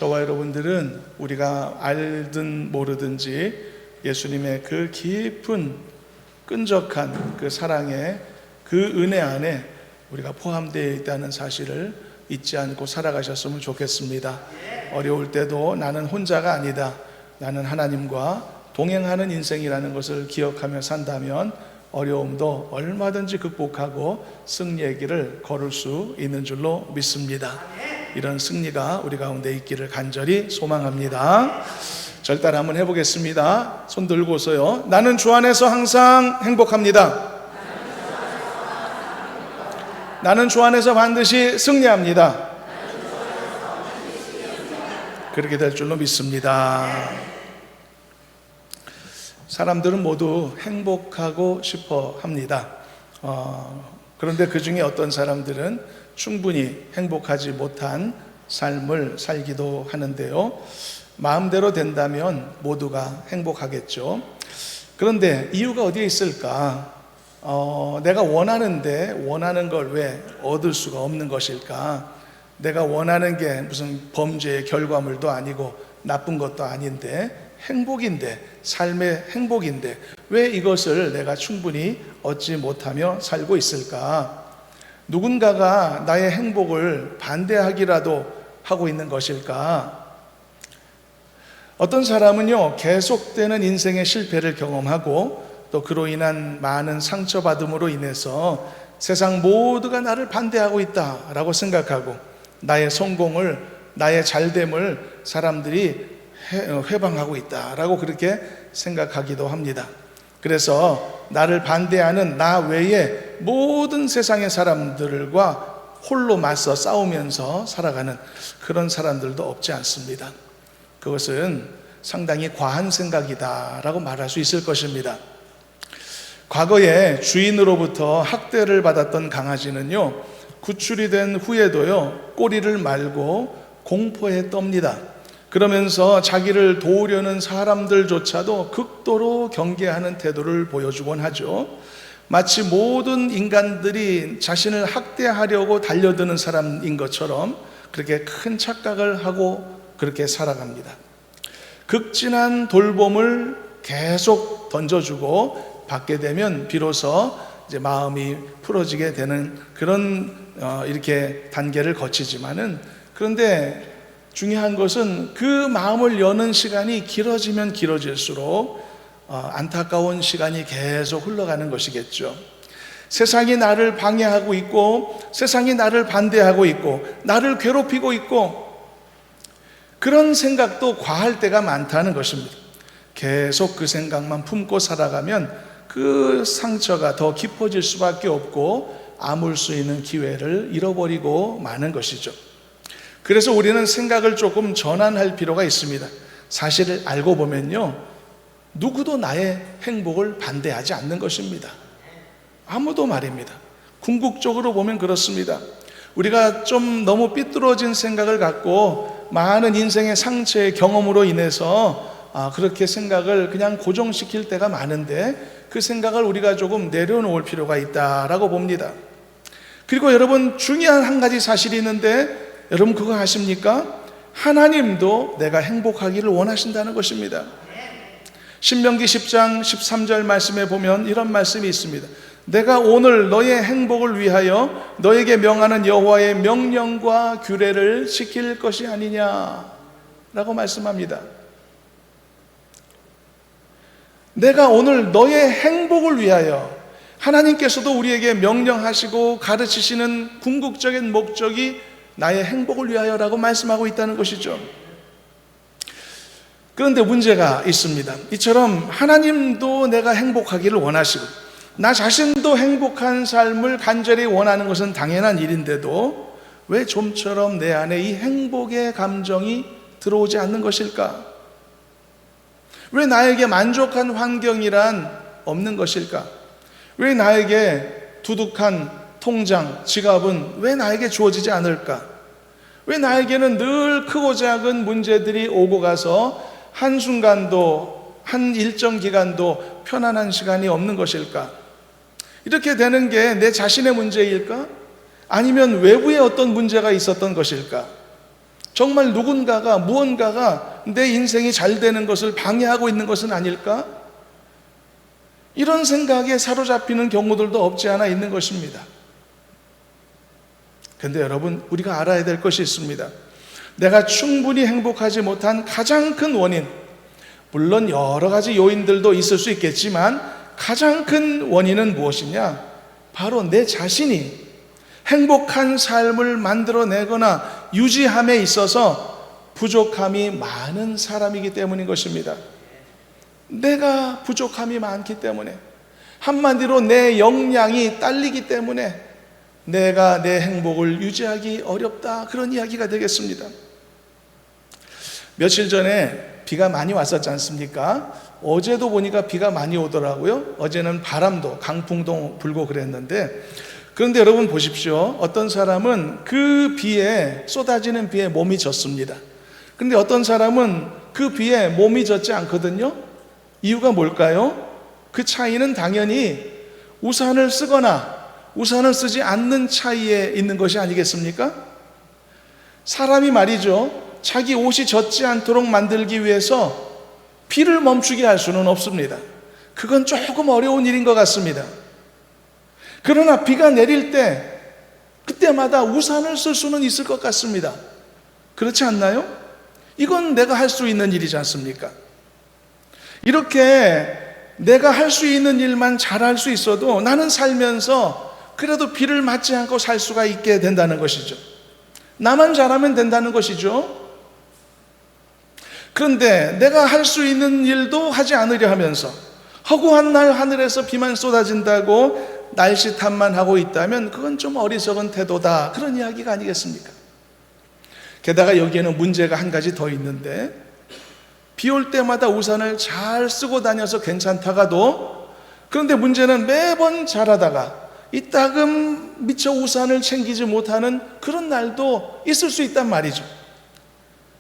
저와 여러분들은 우리가 알든 모르든지 예수님의 그 깊은 끈적한 그 사랑의 그 은혜 안에 우리가 포함되어 있다는 사실을 잊지 않고 살아가셨으면 좋겠습니다. 어려울 때도 나는 혼자가 아니다, 나는 하나님과 동행하는 인생이라는 것을 기억하며 산다면 어려움도 얼마든지 극복하고 승리의 길을 걸을 수 있는 줄로 믿습니다. 이런 승리가 우리 가운데 있기를 간절히 소망합니다. 절따라 한번 해보겠습니다. 손 들고서요. 나는 주 안에서 항상 행복합니다. 나는 주 안에서 반드시 승리합니다. 그렇게 될 줄로 믿습니다. 사람들은 모두 행복하고 싶어 합니다. 그런데 그 중에 어떤 사람들은 충분히 행복하지 못한 삶을 살기도 하는데요. 마음대로 된다면 모두가 행복하겠죠. 그런데 이유가 어디에 있을까? 내가 원하는데 원하는 걸 왜 얻을 수가 없는 것일까? 내가 원하는 게 무슨 범죄의 결과물도 아니고 나쁜 것도 아닌데 행복인데, 삶의 행복인데 왜 이것을 내가 충분히 얻지 못하며 살고 있을까? 누군가가 나의 행복을 반대하기라도 하고 있는 것일까? 어떤 사람은요, 계속되는 인생의 실패를 경험하고 또 그로 인한 많은 상처받음으로 인해서 세상 모두가 나를 반대하고 있다라고 생각하고 나의 성공을, 나의 잘됨을 사람들이 회방하고 있다라고 그렇게 생각하기도 합니다. 그래서 나를 반대하는 나 외에 모든 세상의 사람들과 홀로 맞서 싸우면서 살아가는 그런 사람들도 없지 않습니다. 그것은 상당히 과한 생각이다라고 말할 수 있을 것입니다. 과거에 주인으로부터 학대를 받았던 강아지는요, 구출이 된 후에도요, 꼬리를 말고 공포에 떱니다. 그러면서 자기를 도우려는 사람들조차도 극도로 경계하는 태도를 보여주곤 하죠. 마치 모든 인간들이 자신을 학대하려고 달려드는 사람인 것처럼 그렇게 큰 착각을 하고 그렇게 살아갑니다. 극진한 돌봄을 계속 던져주고 받게 되면 비로소 이제 마음이 풀어지게 되는 그런 이렇게 단계를 거치지만은, 그런데 중요한 것은 그 마음을 여는 시간이 길어지면 길어질수록 안타까운 시간이 계속 흘러가는 것이겠죠. 세상이 나를 방해하고 있고 세상이 나를 반대하고 있고 나를 괴롭히고 있고, 그런 생각도 과할 때가 많다는 것입니다. 계속 그 생각만 품고 살아가면 그 상처가 더 깊어질 수밖에 없고 아물 수 있는 기회를 잃어버리고 마는 것이죠. 그래서 우리는 생각을 조금 전환할 필요가 있습니다. 사실을 알고 보면요, 누구도 나의 행복을 반대하지 않는 것입니다. 아무도 말입니다. 궁극적으로 보면 그렇습니다. 우리가 좀 너무 삐뚤어진 생각을 갖고 많은 인생의 상처의 경험으로 인해서 그렇게 생각을 그냥 고정시킬 때가 많은데, 그 생각을 우리가 조금 내려놓을 필요가 있다라고 봅니다. 그리고 여러분, 중요한 한 가지 사실이 있는데 여러분 그거 아십니까? 하나님도 내가 행복하기를 원하신다는 것입니다. 신명기 10장 13절 말씀에 보면 이런 말씀이 있습니다. 내가 오늘 너의 행복을 위하여 너에게 명하는 여호와의 명령과 규례를 지킬 것이 아니냐 라고 말씀합니다. 내가 오늘 너의 행복을 위하여, 하나님께서도 우리에게 명령하시고 가르치시는 궁극적인 목적이 나의 행복을 위하여라고 말씀하고 있다는 것이죠. 그런데 문제가 있습니다. 이처럼 하나님도 내가 행복하기를 원하시고 나 자신도 행복한 삶을 간절히 원하는 것은 당연한 일인데도 왜 좀처럼 내 안에 이 행복의 감정이 들어오지 않는 것일까? 왜 나에게 만족한 환경이란 없는 것일까? 왜 나에게 두둑한 통장, 지갑은 왜 나에게 주어지지 않을까? 왜 나에게는 늘 크고 작은 문제들이 오고 가서 한순간도, 한 일정 기간도 편안한 시간이 없는 것일까? 이렇게 되는 게 내 자신의 문제일까? 아니면 외부에 어떤 문제가 있었던 것일까? 정말 누군가가 무언가가 내 인생이 잘 되는 것을 방해하고 있는 것은 아닐까? 이런 생각에 사로잡히는 경우들도 없지 않아 있는 것입니다. 그런데 여러분, 우리가 알아야 될 것이 있습니다. 내가 충분히 행복하지 못한 가장 큰 원인, 물론 여러 가지 요인들도 있을 수 있겠지만 가장 큰 원인은 무엇이냐? 바로 내 자신이 행복한 삶을 만들어내거나 유지함에 있어서 부족함이 많은 사람이기 때문인 것입니다. 내가 부족함이 많기 때문에, 한마디로 내 역량이 딸리기 때문에 내가 내 행복을 유지하기 어렵다, 그런 이야기가 되겠습니다. 며칠 전에 비가 많이 왔었지 않습니까? 어제도 보니까 비가 많이 오더라고요. 어제는 바람도, 강풍도 불고 그랬는데, 그런데 여러분 보십시오. 어떤 사람은 그 비에, 쏟아지는 비에 몸이 젖습니다. 그런데 어떤 사람은 그 비에 몸이 젖지 않거든요. 이유가 뭘까요? 그 차이는 당연히 우산을 쓰거나 우산을 쓰지 않는 차이에 있는 것이 아니겠습니까? 사람이 말이죠, 자기 옷이 젖지 않도록 만들기 위해서 비를 멈추게 할 수는 없습니다. 그건 조금 어려운 일인 것 같습니다. 그러나 비가 내릴 때 그때마다 우산을 쓸 수는 있을 것 같습니다. 그렇지 않나요? 이건 내가 할 수 있는 일이지 않습니까? 이렇게 내가 할 수 있는 일만 잘할 수 있어도 나는 살면서 그래도 비를 맞지 않고 살 수가 있게 된다는 것이죠. 나만 잘하면 된다는 것이죠. 그런데 내가 할 수 있는 일도 하지 않으려 하면서 허구한 날 하늘에서 비만 쏟아진다고 날씨 탓만 하고 있다면 그건 좀 어리석은 태도다, 그런 이야기가 아니겠습니까? 게다가 여기에는 문제가 한 가지 더 있는데, 비 올 때마다 우산을 잘 쓰고 다녀서 괜찮다가도, 그런데 문제는 매번 잘하다가 이따금 미처 우산을 챙기지 못하는 그런 날도 있을 수 있단 말이죠.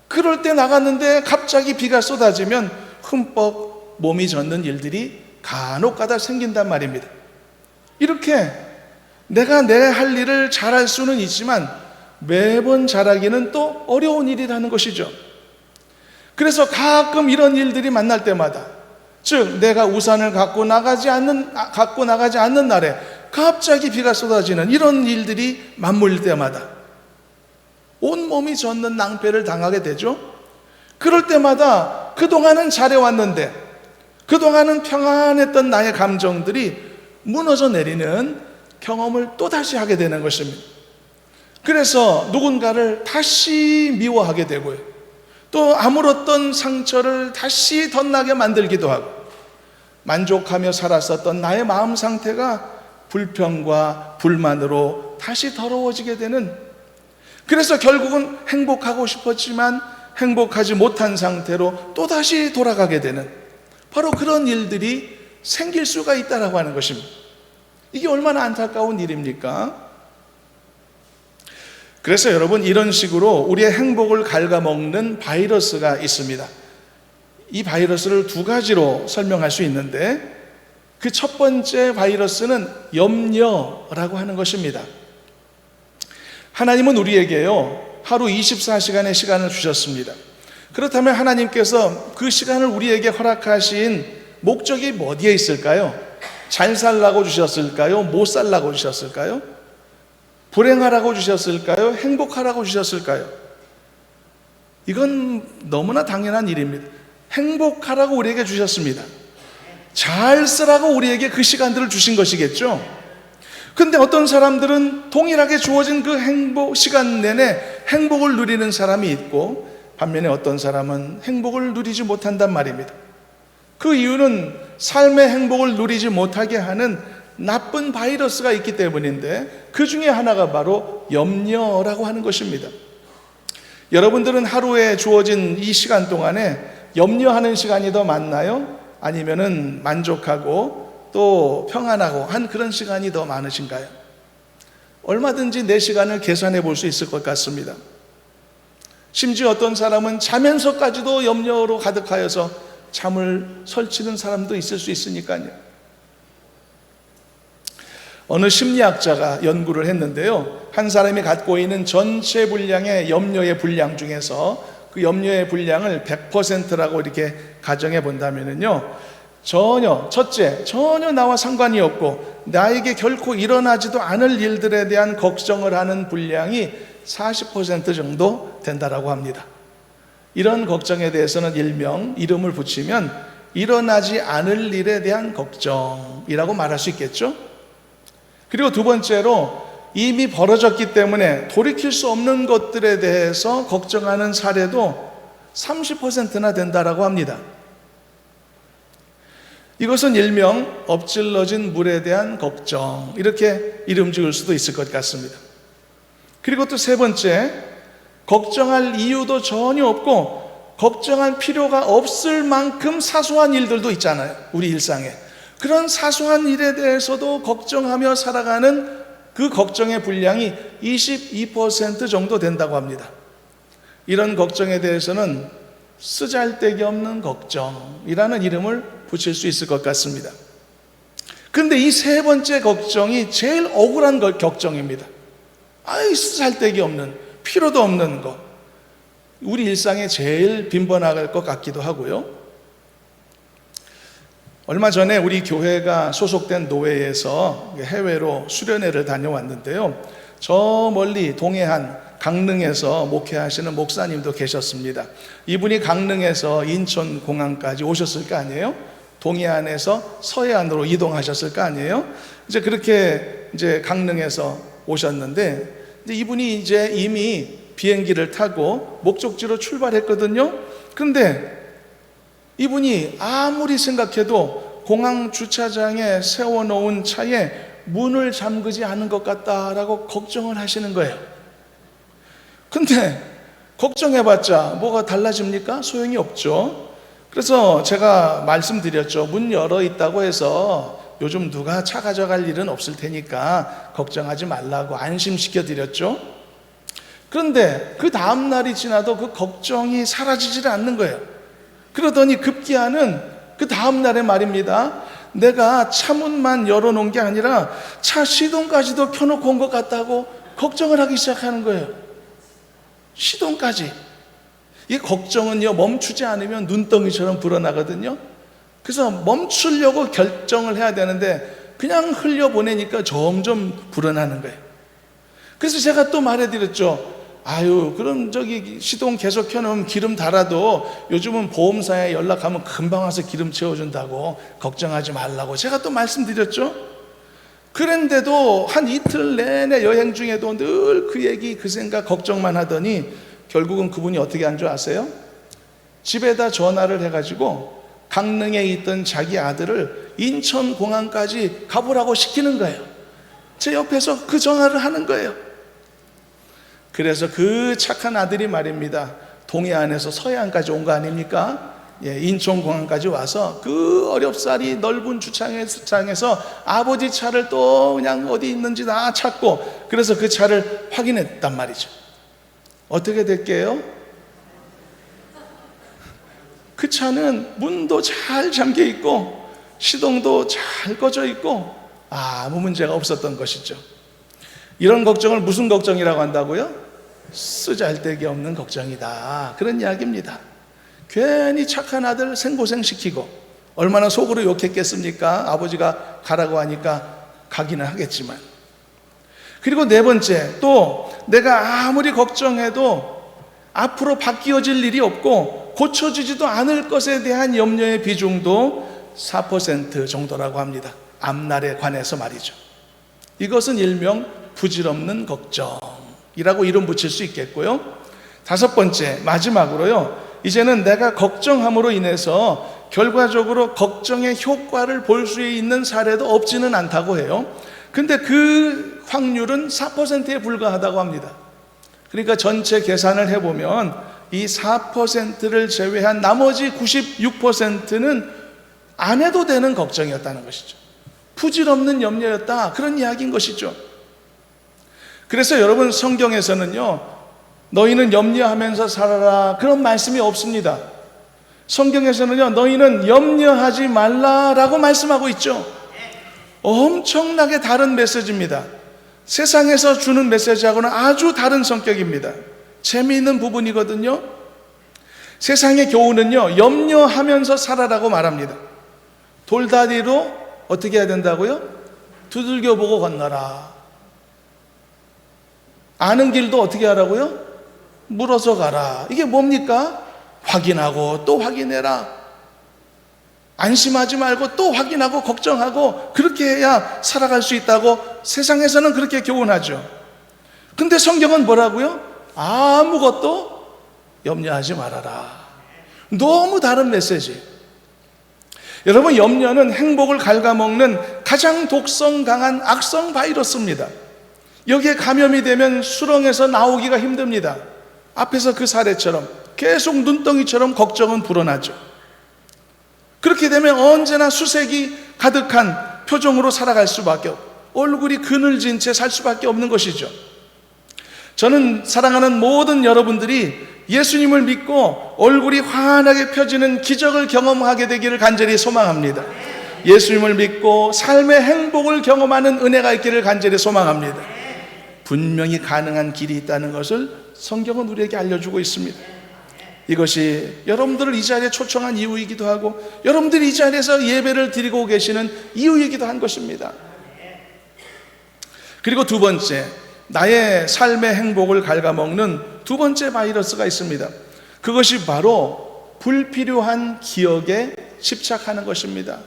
그럴 때 나갔는데 갑자기 비가 쏟아지면 흠뻑 몸이 젖는 일들이 간혹가다 생긴단 말입니다. 이렇게 내가 내 할 일을 잘할 수는 있지만 매번 잘하기는 또 어려운 일이라는 것이죠. 그래서 가끔 이런 일들이 만날 때마다, 즉 내가 우산을 갖고 나가지 않는 날에 갑자기 비가 쏟아지는 이런 일들이 맞물릴 때마다 온몸이 젖는 낭패를 당하게 되죠. 그럴 때마다 그동안은 잘해왔는데, 그동안은 평안했던 나의 감정들이 무너져 내리는 경험을 또다시 하게 되는 것입니다. 그래서 누군가를 다시 미워하게 되고요, 또 아물었던 상처를 다시 덧나게 만들기도 하고, 만족하며 살았었던 나의 마음 상태가 불평과 불만으로 다시 더러워지게 되는, 그래서 결국은 행복하고 싶었지만 행복하지 못한 상태로 또다시 돌아가게 되는 바로 그런 일들이 생길 수가 있다라고 하는 것입니다. 이게 얼마나 안타까운 일입니까? 그래서 여러분, 이런 식으로 우리의 행복을 갉아먹는 바이러스가 있습니다. 이 바이러스를 두 가지로 설명할 수 있는데, 그 첫 번째 바이러스는 염려라고 하는 것입니다. 하나님은 우리에게요, 하루 24시간의 시간을 주셨습니다. 그렇다면 하나님께서 그 시간을 우리에게 허락하신 목적이 어디에 있을까요? 잘 살라고 주셨을까요? 못 살라고 주셨을까요? 불행하라고 주셨을까요? 행복하라고 주셨을까요? 이건 너무나 당연한 일입니다. 행복하라고 우리에게 주셨습니다. 잘 쓰라고 우리에게 그 시간들을 주신 것이겠죠. 근데 어떤 사람들은 동일하게 주어진 그 행복 시간 내내 행복을 누리는 사람이 있고, 반면에 어떤 사람은 행복을 누리지 못한단 말입니다. 그 이유는 삶의 행복을 누리지 못하게 하는 나쁜 바이러스가 있기 때문인데, 그 중에 하나가 바로 염려라고 하는 것입니다. 여러분들은 하루에 주어진 이 시간 동안에 염려하는 시간이 더 많나요? 아니면은 만족하고 또 평안하고 한 그런 시간이 더 많으신가요? 얼마든지 내 시간을 계산해 볼 수 있을 것 같습니다. 심지어 어떤 사람은 자면서까지도 염려로 가득하여서 잠을 설치는 사람도 있을 수 있으니까요. 어느 심리학자가 연구를 했는데요, 한 사람이 갖고 있는 전체 분량의 염려의 분량 중에서 그 염려의 분량을 100%라고 이렇게 가정해 본다면요, 첫째, 전혀 나와 상관이 없고 나에게 결코 일어나지도 않을 일들에 대한 걱정을 하는 분량이 40% 정도 된다라고 합니다. 이런 걱정에 대해서는 일명 이름을 붙이면 일어나지 않을 일에 대한 걱정이라고 말할 수 있겠죠. 그리고 두 번째로, 이미 벌어졌기 때문에 돌이킬 수 없는 것들에 대해서 걱정하는 사례도 30%나 된다라고 합니다. 이것은 일명 엎질러진 물에 대한 걱정, 이렇게 이름 지을 수도 있을 것 같습니다. 그리고 또 세 번째, 걱정할 이유도 전혀 없고 걱정할 필요가 없을 만큼 사소한 일들도 있잖아요, 우리 일상에. 그런 사소한 일에 대해서도 걱정하며 살아가는 그 걱정의 분량이 22% 정도 된다고 합니다. 이런 걱정에 대해서는 쓰잘데기 없는 걱정이라는 이름을 붙일 수 있을 것 같습니다. 그런데 이 세 번째 걱정이 제일 억울한 걱정입니다. 쓰잘데기 없는, 필요도 없는 것. 우리 일상에 제일 빈번할 것 같기도 하고요. 얼마 전에 우리 교회가 소속된 노회에서 해외로 수련회를 다녀왔는데요, 저 멀리 동해안 강릉에서 목회하시는 목사님도 계셨습니다. 이분이 강릉에서 인천공항까지 오셨을 거 아니에요? 동해안에서 서해안으로 이동하셨을 거 아니에요? 그렇게 강릉에서 오셨는데, 이분이 이미 비행기를 타고 목적지로 출발했거든요. 그런데 이분이 아무리 생각해도 공항 주차장에 세워놓은 차에 문을 잠그지 않은 것 같다라고 걱정을 하시는 거예요. 근데 걱정해봤자 뭐가 달라집니까? 소용이 없죠. 그래서 제가 말씀드렸죠. 문 열어 있다고 해서 요즘 누가 차 가져갈 일은 없을 테니까 걱정하지 말라고 안심시켜 드렸죠. 그런데 그 다음 날이 지나도 그 걱정이 사라지질 않는 거예요. 그러더니 급기야는 그 다음 날에 말입니다, 내가 차문만 열어놓은 게 아니라 차 시동까지도 켜놓고 온 것 같다고 걱정을 하기 시작하는 거예요. 시동까지. 이 걱정은요, 멈추지 않으면 눈덩이처럼 불어나거든요. 그래서 멈추려고 결정을 해야 되는데 그냥 흘려보내니까 점점 불어나는 거예요. 그래서 제가 또 말해드렸죠. 그럼 시동 계속 켜놓으면 기름 달아도 요즘은 보험사에 연락하면 금방 와서 기름 채워준다고 걱정하지 말라고 제가 또 말씀드렸죠. 그런데도 한 이틀 내내 여행 중에도 늘 그 얘기, 그 생각, 걱정만 하더니 결국은 그분이 어떻게 한 줄 아세요? 집에다 전화를 해가지고 강릉에 있던 자기 아들을 인천공항까지 가보라고 시키는 거예요. 제 옆에서 그 전화를 하는 거예요. 그래서 그 착한 아들이 말입니다, 동해안에서 서해안까지 온 거 아닙니까? 인천공항까지 와서 그 어렵사리 넓은 주차장에서 아버지 차를 또 그냥 어디 있는지 다 찾고, 그래서 그 차를 확인했단 말이죠. 어떻게 될게요? 그 차는 문도 잘 잠겨 있고 시동도 잘 꺼져 있고 아무 문제가 없었던 것이죠. 이런 걱정을 무슨 걱정이라고 한다고요? 쓰잘데기 없는 걱정이다, 그런 이야기입니다. 괜히 착한 아들 생고생시키고 얼마나 속으로 욕했겠습니까? 아버지가 가라고 하니까 가기는 하겠지만. 그리고 네 번째, 또 내가 아무리 걱정해도 앞으로 바뀌어질 일이 없고 고쳐지지도 않을 것에 대한 염려의 비중도 4% 정도라고 합니다. 앞날에 관해서 말이죠. 이것은 일명 부질없는 걱정이라고 이름 붙일 수 있겠고요. 다섯 번째, 마지막으로요, 이제는 내가 걱정함으로 인해서 결과적으로 걱정의 효과를 볼 수 있는 사례도 없지는 않다고 해요. 근데 그 확률은 4%에 불과하다고 합니다. 그러니까 전체 계산을 해보면 이 4%를 제외한 나머지 96%는 안 해도 되는 걱정이었다는 것이죠. 부질없는 염려였다, 그런 이야기인 것이죠. 그래서 여러분, 성경에서는요, 너희는 염려하면서 살아라, 그런 말씀이 없습니다. 성경에서는요, 너희는 염려하지 말라라고 말씀하고 있죠. 엄청나게 다른 메시지입니다. 세상에서 주는 메시지하고는 아주 다른 성격입니다. 재미있는 부분이거든요. 세상의 교훈은요, 염려하면서 살아라고 말합니다. 돌다리로 어떻게 해야 된다고요? 두들겨 보고 건너라. 아는 길도 어떻게 하라고요? 물어서 가라. 이게 뭡니까? 확인하고 또 확인해라. 안심하지 말고 또 확인하고 걱정하고 그렇게 해야 살아갈 수 있다고 세상에서는 그렇게 교훈하죠. 근데 성경은 뭐라고요? 아무것도 염려하지 말아라. 너무 다른 메시지. 여러분, 염려는 행복을 갉아먹는 가장 독성 강한 악성 바이러스입니다. 여기에 감염이 되면 수렁에서 나오기가 힘듭니다. 앞에서 그 사례처럼 계속 눈덩이처럼 걱정은 불어나죠. 그렇게 되면 언제나 수색이 가득한 표정으로 살아갈 수밖에 없고 얼굴이 그늘진 채 살 수밖에 없는 것이죠. 저는 사랑하는 모든 여러분들이 예수님을 믿고 얼굴이 환하게 펴지는 기적을 경험하게 되기를 간절히 소망합니다. 예수님을 믿고 삶의 행복을 경험하는 은혜가 있기를 간절히 소망합니다. 분명히 가능한 길이 있다는 것을 성경은 우리에게 알려주고 있습니다. 이것이 여러분들을 이 자리에 초청한 이유이기도 하고 여러분들이 이 자리에서 예배를 드리고 계시는 이유이기도 한 것입니다. 그리고 두 번째, 나의 삶의 행복을 갉아먹는 두 번째 바이러스가 있습니다. 그것이 바로 불필요한 기억에 집착하는 것입니다.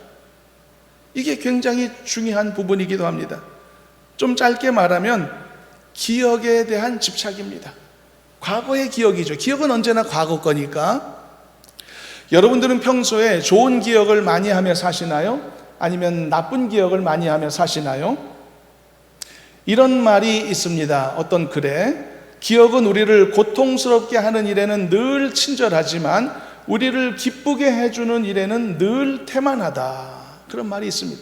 이게 굉장히 중요한 부분이기도 합니다. 좀 짧게 말하면 기억에 대한 집착입니다. 과거의 기억이죠. 기억은 언제나 과거 거니까. 여러분들은 평소에 좋은 기억을 많이 하며 사시나요? 아니면 나쁜 기억을 많이 하며 사시나요? 이런 말이 있습니다. 어떤 글에 기억은 우리를 고통스럽게 하는 일에는 늘 친절하지만 우리를 기쁘게 해주는 일에는 늘 태만하다. 그런 말이 있습니다.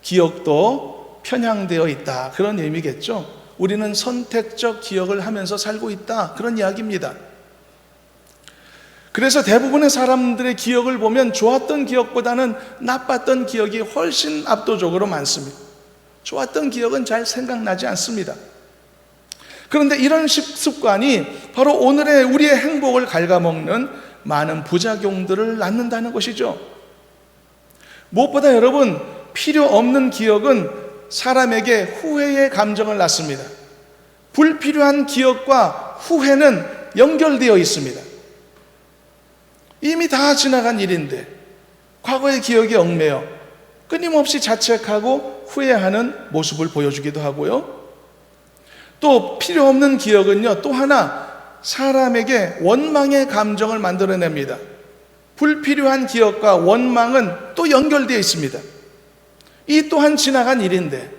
기억도 편향되어 있다. 그런 의미겠죠. 우리는 선택적 기억을 하면서 살고 있다. 그런 이야기입니다. 그래서 대부분의 사람들의 기억을 보면 좋았던 기억보다는 나빴던 기억이 훨씬 압도적으로 많습니다. 좋았던 기억은 잘 생각나지 않습니다. 그런데 이런 습관이 바로 오늘의 우리의 행복을 갉아먹는 많은 부작용들을 낳는다는 것이죠. 무엇보다 여러분, 필요 없는 기억은 사람에게 후회의 감정을 낳습니다. 불필요한 기억과 후회는 연결되어 있습니다. 이미 다 지나간 일인데 과거의 기억에 얽매여 끊임없이 자책하고 후회하는 모습을 보여주기도 하고요. 또 필요 없는 기억은요, 또 하나 사람에게 원망의 감정을 만들어냅니다. 불필요한 기억과 원망은 또 연결되어 있습니다. 이 또한 지나간 일인데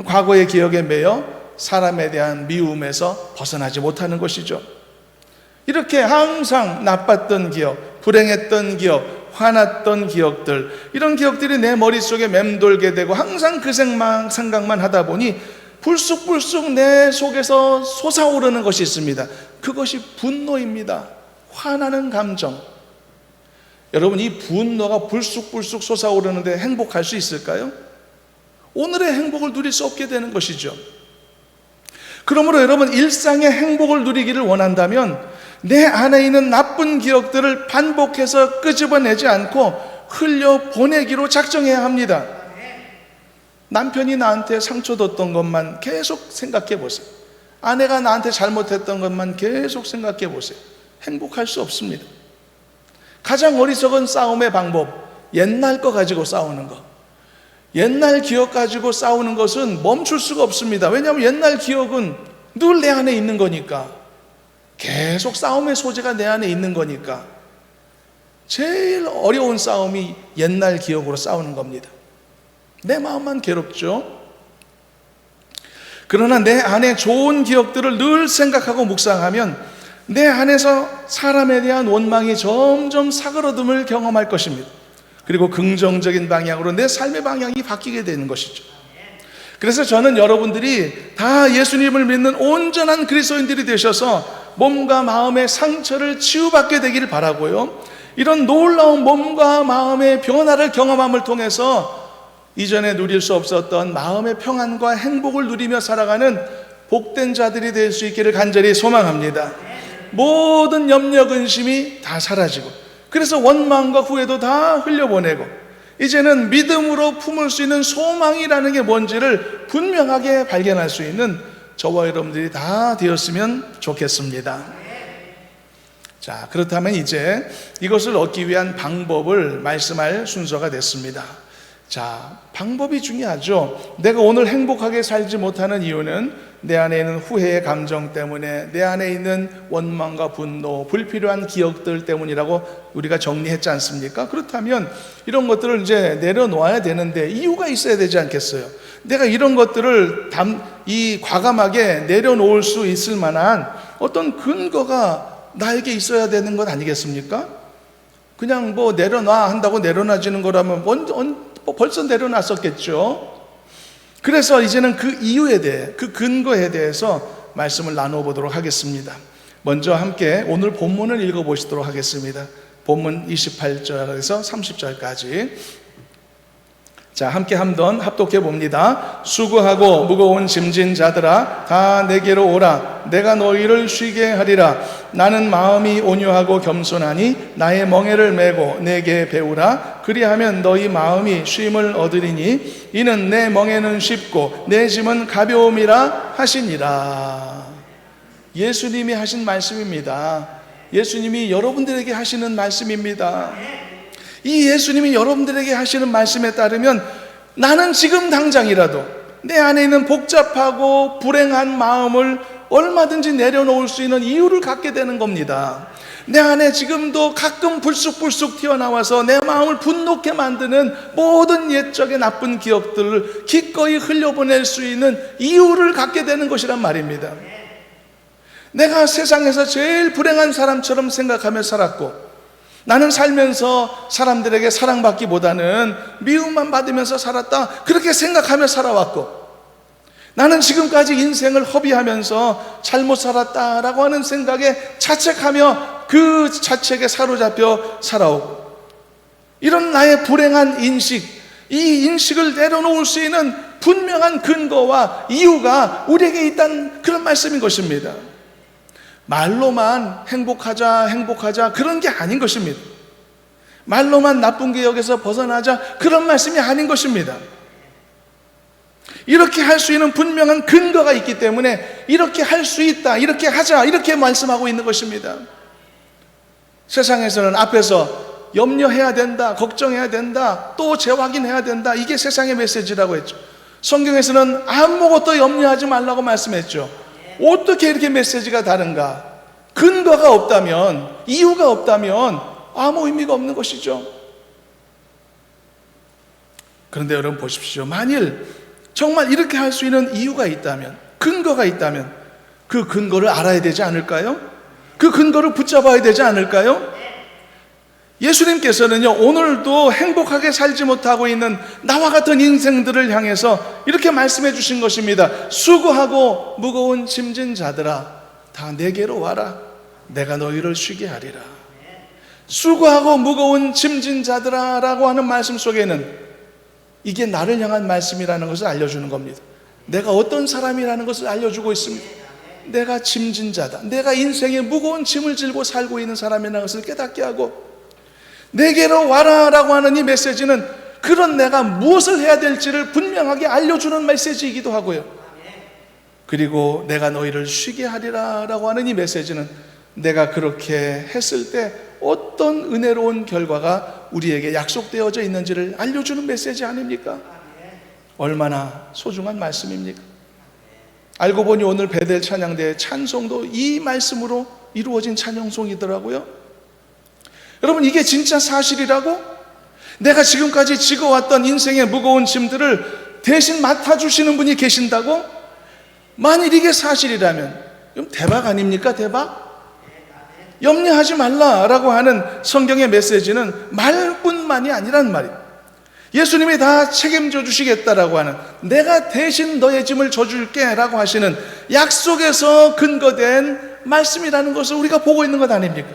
과거의 기억에 매여 사람에 대한 미움에서 벗어나지 못하는 것이죠. 이렇게 항상 나빴던 기억, 불행했던 기억, 화났던 기억들, 이런 기억들이 내 머릿속에 맴돌게 되고 항상 그 생각만 하다 보니 불쑥불쑥 내 속에서 솟아오르는 것이 있습니다. 그것이 분노입니다. 화나는 감정. 여러분, 이 분노가 불쑥불쑥 솟아오르는데 행복할 수 있을까요? 오늘의 행복을 누릴 수 없게 되는 것이죠. 그러므로 여러분, 일상의 행복을 누리기를 원한다면 내 안에 있는 나쁜 기억들을 반복해서 끄집어내지 않고 흘려보내기로 작정해야 합니다. 남편이 나한테 상처 줬던 것만 계속 생각해 보세요. 아내가 나한테 잘못했던 것만 계속 생각해 보세요. 행복할 수 없습니다. 가장 어리석은 싸움의 방법, 옛날 거 가지고 싸우는 거. 옛날 기억 가지고 싸우는 것은 멈출 수가 없습니다. 왜냐하면 옛날 기억은 늘 내 안에 있는 거니까. 계속 싸움의 소재가 내 안에 있는 거니까. 제일 어려운 싸움이 옛날 기억으로 싸우는 겁니다. 내 마음만 괴롭죠. 그러나 내 안에 좋은 기억들을 늘 생각하고 묵상하면 내 안에서 사람에 대한 원망이 점점 사그러듦을 경험할 것입니다. 그리고 긍정적인 방향으로 내 삶의 방향이 바뀌게 되는 것이죠. 그래서 저는 여러분들이 다 예수님을 믿는 온전한 그리스도인들이 되셔서 몸과 마음의 상처를 치유받게 되기를 바라고요. 이런 놀라운 몸과 마음의 변화를 경험함을 통해서 이전에 누릴 수 없었던 마음의 평안과 행복을 누리며 살아가는 복된 자들이 될 수 있기를 간절히 소망합니다. 모든 염려 근심이 다 사라지고, 그래서 원망과 후회도 다 흘려보내고, 이제는 믿음으로 품을 수 있는 소망이라는 게 뭔지를 분명하게 발견할 수 있는 저와 여러분들이 다 되었으면 좋겠습니다. 자, 그렇다면 이제 이것을 얻기 위한 방법을 말씀할 순서가 됐습니다. 자, 방법이 중요하죠. 내가 오늘 행복하게 살지 못하는 이유는 내 안에 있는 후회의 감정 때문에, 내 안에 있는 원망과 분노, 불필요한 기억들 때문이라고 우리가 정리했지 않습니까? 그렇다면 이런 것들을 이제 내려놓아야 되는데 이유가 있어야 되지 않겠어요? 내가 이런 것들을 과감하게 내려놓을 수 있을 만한 어떤 근거가 나에게 있어야 되는 것 아니겠습니까? 그냥 뭐 내려놔 한다고 내려놔지는 거라면 벌써 내려놨었겠죠. 그래서 이제는 그 이유에 대해, 그 근거에 대해서 말씀을 나눠보도록 하겠습니다. 먼저 함께 오늘 본문을 읽어보시도록 하겠습니다. 본문 28절에서 30절까지. 자, 함께 한번 합독해 봅니다. 수고하고 무거운 짐진 자들아, 다 내게로 오라. 내가 너희를 쉬게 하리라. 나는 마음이 온유하고 겸손하니 나의 멍에를 메고 내게 배우라. 그리하면 너희 마음이 쉼을 얻으리니 이는 내 멍에는 쉽고 내 짐은 가벼움이라 하시니라. 예수님이 하신 말씀입니다. 예수님이 여러분들에게 하시는 말씀입니다. 이 예수님이 여러분들에게 하시는 말씀에 따르면 나는 지금 당장이라도 내 안에 있는 복잡하고 불행한 마음을 얼마든지 내려놓을 수 있는 이유를 갖게 되는 겁니다. 내 안에 지금도 가끔 불쑥불쑥 튀어나와서 내 마음을 분노케 만드는 모든 옛적의 나쁜 기억들을 기꺼이 흘려보낼 수 있는 이유를 갖게 되는 것이란 말입니다. 내가 세상에서 제일 불행한 사람처럼 생각하며 살았고, 나는 살면서 사람들에게 사랑받기보다는 미움만 받으면서 살았다, 그렇게 생각하며 살아왔고, 나는 지금까지 인생을 허비하면서 잘못 살았다라고 하는 생각에 자책하며 그 자책에 사로잡혀 살아오고, 이런 나의 불행한 인식, 이 인식을 내려놓을 수 있는 분명한 근거와 이유가 우리에게 있다는 그런 말씀인 것입니다. 말로만 행복하자 그런 게 아닌 것입니다. 말로만 나쁜 기억에서 벗어나자 그런 말씀이 아닌 것입니다. 이렇게 할 수 있는 분명한 근거가 있기 때문에 이렇게 할 수 있다, 이렇게 하자, 이렇게 말씀하고 있는 것입니다. 세상에서는 앞에서 염려해야 된다, 걱정해야 된다, 또 재확인해야 된다, 이게 세상의 메시지라고 했죠. 성경에서는 아무것도 염려하지 말라고 말씀했죠. 어떻게 이렇게 메시지가 다른가? 근거가 없다면, 이유가 없다면 아무 의미가 없는 것이죠. 그런데 여러분 보십시오. 만일 정말 이렇게 할 수 있는 이유가 있다면, 근거가 있다면 그 근거를 알아야 되지 않을까요? 그 근거를 붙잡아야 되지 않을까요? 예수님께서는요, 오늘도 행복하게 살지 못하고 있는 나와 같은 인생들을 향해서 이렇게 말씀해 주신 것입니다. 수고하고 무거운 짐진 자들아, 다 내게로 와라. 내가 너희를 쉬게 하리라. 수고하고 무거운 짐진 자들아 라고 하는 말씀 속에는 이게 나를 향한 말씀이라는 것을 알려주는 겁니다. 내가 어떤 사람이라는 것을 알려주고 있습니다. 내가 짐진 자다. 내가 인생의 무거운 짐을 지고 살고 있는 사람이라는 것을 깨닫게 하고, 내게로 와라 라고 하는 이 메시지는 그런 내가 무엇을 해야 될지를 분명하게 알려주는 메시지이기도 하고요. 그리고 내가 너희를 쉬게 하리라 라고 하는 이 메시지는 내가 그렇게 했을 때 어떤 은혜로운 결과가 우리에게 약속되어져 있는지를 알려주는 메시지 아닙니까? 얼마나 소중한 말씀입니까? 알고 보니 오늘 베델 찬양대의 찬송도 이 말씀으로 이루어진 찬양송이더라고요. 여러분, 이게 진짜 사실이라고? 내가 지금까지 지고왔던 인생의 무거운 짐들을 대신 맡아주시는 분이 계신다고? 만일 이게 사실이라면 그럼 대박 아닙니까? 대박? 염려하지 말라라고 하는 성경의 메시지는 말뿐만이 아니란 말이에요. 예수님이 다 책임져 주시겠다라고 하는, 내가 대신 너의 짐을 져줄게 라고 하시는 약속에서 근거된 말씀이라는 것을 우리가 보고 있는 것 아닙니까?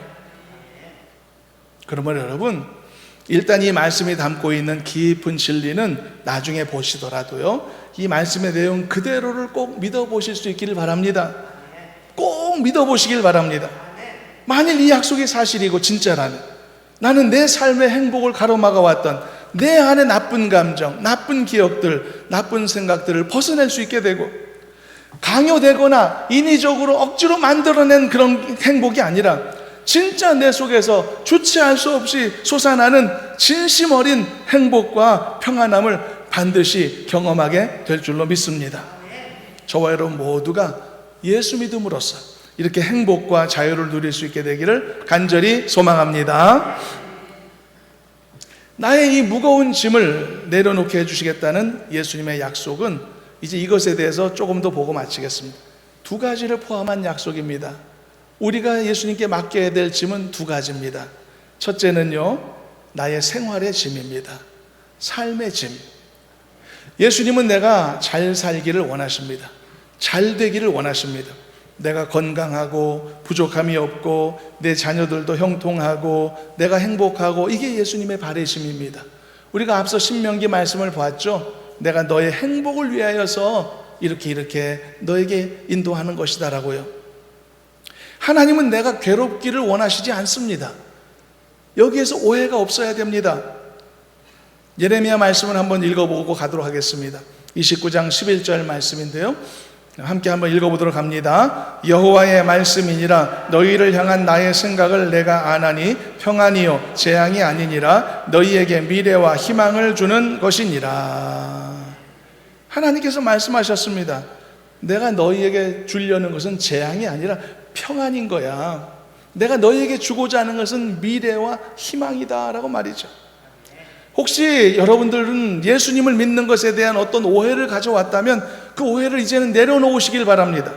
그러면 여러분, 일단 이 말씀이 담고 있는 깊은 진리는 나중에 보시더라도요, 이 말씀의 내용 그대로를 꼭 믿어보실 수 있기를 바랍니다. 꼭 믿어보시길 바랍니다. 만일 이 약속이 사실이고 진짜라면 나는 내 삶의 행복을 가로막아 왔던 내 안에 나쁜 감정, 나쁜 기억들, 나쁜 생각들을 벗어낼 수 있게 되고, 강요되거나 인위적으로 억지로 만들어낸 그런 행복이 아니라 진짜 내 속에서 주체할 수 없이 솟아나는 진심 어린 행복과 평안함을 반드시 경험하게 될 줄로 믿습니다. 저와 여러분 모두가 예수 믿음으로써 이렇게 행복과 자유를 누릴 수 있게 되기를 간절히 소망합니다. 나의 이 무거운 짐을 내려놓게 해주시겠다는 예수님의 약속은 이제 이것에 대해서 조금 더 보고 마치겠습니다. 두 가지를 포함한 약속입니다. 우리가 예수님께 맡겨야 될 짐은 두 가지입니다. 첫째는요, 나의 생활의 짐입니다. 삶의 짐. 예수님은 내가 잘 살기를 원하십니다. 잘 되기를 원하십니다. 내가 건강하고 부족함이 없고 내 자녀들도 형통하고 내가 행복하고, 이게 예수님의 바라심입니다. 우리가 앞서 신명기 말씀을 보았죠. 내가 너의 행복을 위하여서 이렇게 너에게 인도하는 것이다라고요. 하나님은 내가 괴롭기를 원하시지 않습니다. 여기에서 오해가 없어야 됩니다. 예레미야 말씀을 한번 읽어보고 가도록 하겠습니다. 29장 11절 말씀인데요, 함께 한번 읽어보도록 합니다. 여호와의 말씀이니라. 너희를 향한 나의 생각을 내가 아나니 평안이요 재앙이 아니니라. 너희에게 미래와 희망을 주는 것이니라. 하나님께서 말씀하셨습니다. 내가 너희에게 주려는 것은 재앙이 아니라 평안인 거야. 내가 너희에게 주고자 하는 것은 미래와 희망이다 라고 말이죠. 혹시 여러분들은 예수님을 믿는 것에 대한 어떤 오해를 가져왔다면 그 오해를 이제는 내려놓으시길 바랍니다.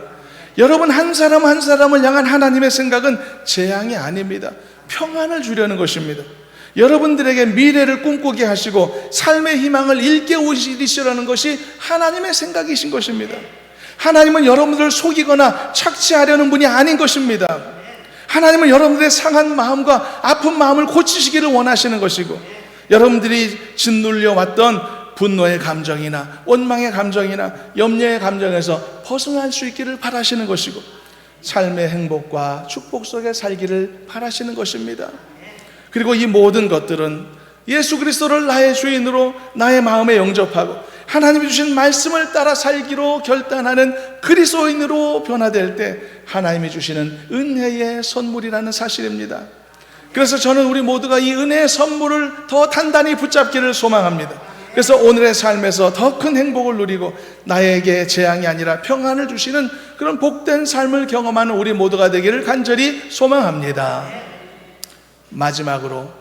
여러분 한 사람 한 사람을 향한 하나님의 생각은 재앙이 아닙니다. 평안을 주려는 것입니다. 여러분들에게 미래를 꿈꾸게 하시고 삶의 희망을 일깨우시려는 것이 하나님의 생각이신 것입니다. 하나님은 여러분들을 속이거나 착취하려는 분이 아닌 것입니다. 하나님은 여러분들의 상한 마음과 아픈 마음을 고치시기를 원하시는 것이고, 여러분들이 짓눌려 왔던 분노의 감정이나 원망의 감정이나 염려의 감정에서 벗어날 수 있기를 바라시는 것이고, 삶의 행복과 축복 속에 살기를 바라시는 것입니다. 그리고 이 모든 것들은 예수 그리스도를 나의 주인으로 나의 마음에 영접하고 하나님이 주신 말씀을 따라 살기로 결단하는 그리스도인으로 변화될 때 하나님이 주시는 은혜의 선물이라는 사실입니다. 그래서 저는 우리 모두가 이 은혜의 선물을 더 단단히 붙잡기를 소망합니다. 그래서 오늘의 삶에서 더 큰 행복을 누리고 나에게 재앙이 아니라 평안을 주시는 그런 복된 삶을 경험하는 우리 모두가 되기를 간절히 소망합니다. 마지막으로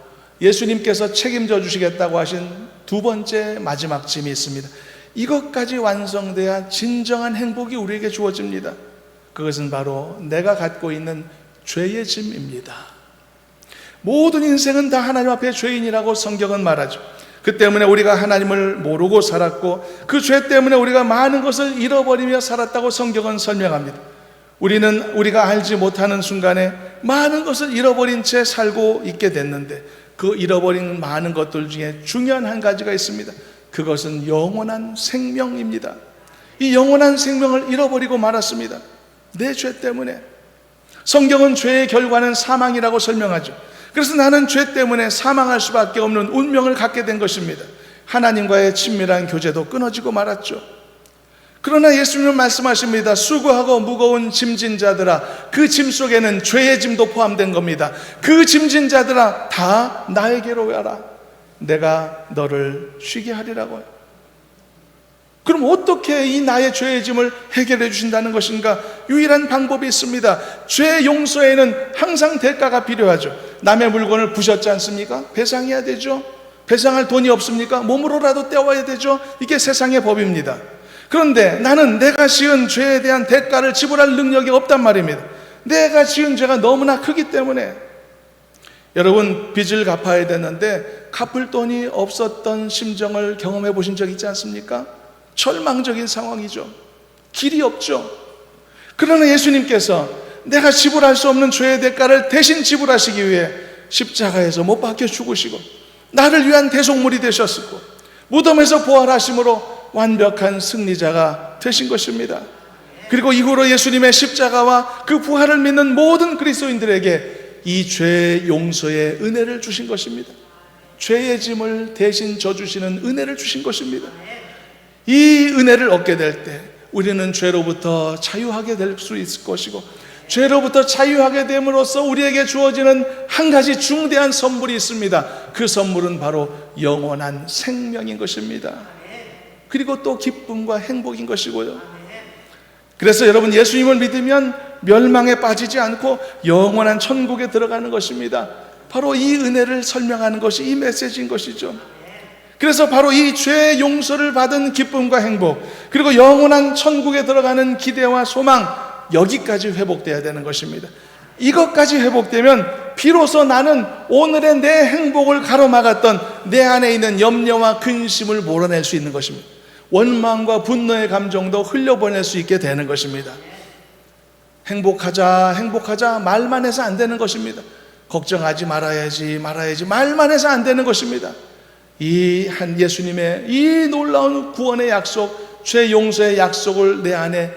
예수님께서 책임져 주시겠다고 하신 두 번째 마지막 짐이 있습니다. 이것까지 완성돼야 진정한 행복이 우리에게 주어집니다. 그것은 바로 내가 갖고 있는 죄의 짐입니다. 모든 인생은 다 하나님 앞에 죄인이라고 성경은 말하죠. 그 때문에 우리가 하나님을 모르고 살았고 그 죄 때문에 우리가 많은 것을 잃어버리며 살았다고 성경은 설명합니다. 우리는 우리가 알지 못하는 순간에 많은 것을 잃어버린 채 살고 있게 됐는데, 그 잃어버린 많은 것들 중에 중요한 한 가지가 있습니다. 그것은 영원한 생명입니다. 이 영원한 생명을 잃어버리고 말았습니다. 내 죄 때문에. 성경은 죄의 결과는 사망이라고 설명하죠. 그래서 나는 죄 때문에 사망할 수밖에 없는 운명을 갖게 된 것입니다. 하나님과의 친밀한 교제도 끊어지고 말았죠. 그러나 예수님은 말씀하십니다. 수고하고 무거운 짐진 자들아, 그 짐 속에는 죄의 짐도 포함된 겁니다. 그 짐진 자들아, 다 나에게로 와라. 내가 너를 쉬게 하리라고요. 그럼 어떻게 이 나의 죄의 짐을 해결해 주신다는 것인가? 유일한 방법이 있습니다. 죄 용서에는 항상 대가가 필요하죠. 남의 물건을 부셨지 않습니까? 배상해야 되죠. 배상할 돈이 없습니까? 몸으로라도 떼어와야 되죠. 이게 세상의 법입니다. 그런데 나는 내가 지은 죄에 대한 대가를 지불할 능력이 없단 말입니다. 내가 지은 죄가 너무나 크기 때문에. 여러분, 빚을 갚아야 되는데 갚을 돈이 없었던 심정을 경험해 보신 적 있지 않습니까? 절망적인 상황이죠. 길이 없죠. 그러나 예수님께서 내가 지불할 수 없는 죄의 대가를 대신 지불하시기 위해 십자가에서 못 박혀 죽으시고 나를 위한 대속물이 되셨고 무덤에서 부활하심으로 완벽한 승리자가 되신 것입니다. 그리고 이후로 예수님의 십자가와 그 부활을 믿는 모든 그리스도인들에게 이 죄 용서의 은혜를 주신 것입니다. 죄의 짐을 대신 져주시는 은혜를 주신 것입니다. 이 은혜를 얻게 될 때 우리는 죄로부터 자유하게 될 수 있을 것이고, 죄로부터 자유하게 됨으로써 우리에게 주어지는 한 가지 중대한 선물이 있습니다. 그 선물은 바로 영원한 생명인 것입니다. 그리고 또 기쁨과 행복인 것이고요. 그래서 여러분, 예수님을 믿으면 멸망에 빠지지 않고 영원한 천국에 들어가는 것입니다. 바로 이 은혜를 설명하는 것이 이 메시지인 것이죠. 그래서 바로 이 죄 용서를 받은 기쁨과 행복, 그리고 영원한 천국에 들어가는 기대와 소망, 여기까지 회복돼야 되는 것입니다. 이것까지 회복되면 비로소 나는 오늘의 내 행복을 가로막았던 내 안에 있는 염려와 근심을 몰아낼 수 있는 것입니다. 원망과 분노의 감정도 흘려보낼 수 있게 되는 것입니다. 행복하자, 행복하자 말만 해서 안 되는 것입니다. 걱정하지 말아야지, 말아야지 말만 해서 안 되는 것입니다. 이 한 예수님의 이 놀라운 구원의 약속, 죄 용서의 약속을 내 안에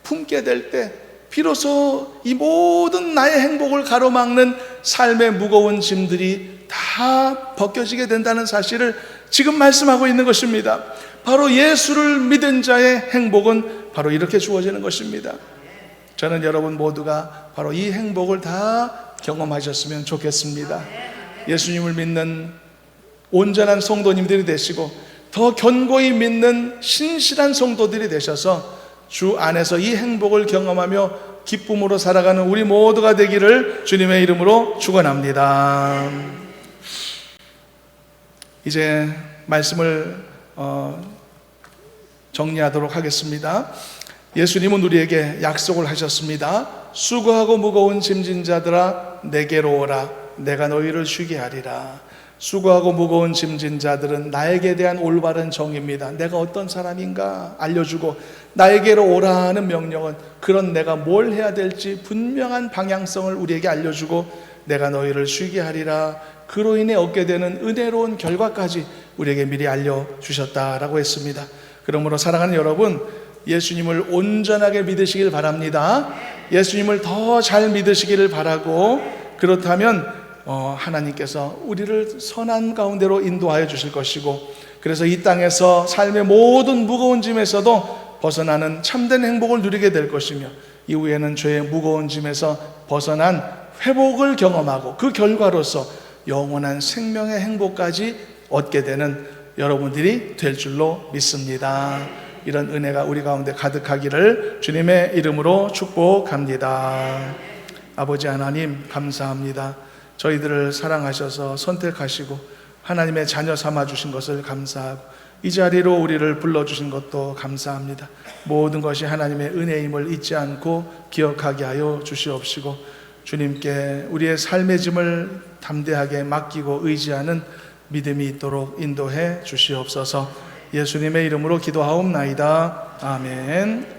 품게 될 때 비로소 이 모든 나의 행복을 가로막는 삶의 무거운 짐들이 다 벗겨지게 된다는 사실을 지금 말씀하고 있는 것입니다. 바로 예수를 믿은 자의 행복은 바로 이렇게 주어지는 것입니다. 저는 여러분 모두가 바로 이 행복을 다 경험하셨으면 좋겠습니다. 예수님을 믿는 온전한 성도님들이 되시고 더 견고히 믿는 신실한 성도들이 되셔서 주 안에서 이 행복을 경험하며 기쁨으로 살아가는 우리 모두가 되기를 주님의 이름으로 축원합니다. 이제 말씀을 정리하도록 하겠습니다. 예수님은 우리에게 약속을 하셨습니다. 수고하고 무거운 짐진 자들아 내게로 오라, 내가 너희를 쉬게 하리라. 수고하고 무거운 짐진 자들은 나에게 대한 올바른 정의입니다. 내가 어떤 사람인가 알려주고 나에게로 오라는 명령은 그런 내가 뭘 해야 될지 분명한 방향성을 우리에게 알려주고 내가 너희를 쉬게 하리라. 그로 인해 얻게 되는 은혜로운 결과까지 우리에게 미리 알려주셨다라고 했습니다. 그러므로 사랑하는 여러분, 예수님을 온전하게 믿으시길 바랍니다. 예수님을 더 잘 믿으시기를 바라고, 그렇다면 하나님께서 우리를 선한 가운데로 인도하여 주실 것이고, 그래서 이 땅에서 삶의 모든 무거운 짐에서도 벗어나는 참된 행복을 누리게 될 것이며, 이후에는 죄의 무거운 짐에서 벗어난 회복을 경험하고 그 결과로서 영원한 생명의 행복까지 얻게 되는 여러분들이 될 줄로 믿습니다. 이런 은혜가 우리 가운데 가득하기를 주님의 이름으로 축복합니다. 아버지 하나님, 감사합니다. 저희들을 사랑하셔서 선택하시고 하나님의 자녀 삼아주신 것을 감사하고 이 자리로 우리를 불러주신 것도 감사합니다. 모든 것이 하나님의 은혜임을 잊지 않고 기억하게 하여 주시옵시고, 주님께 우리의 삶의 짐을 담대하게 맡기고 의지하는 믿음이 있도록 인도해 주시옵소서. 예수님의 이름으로 기도하옵나이다. 아멘.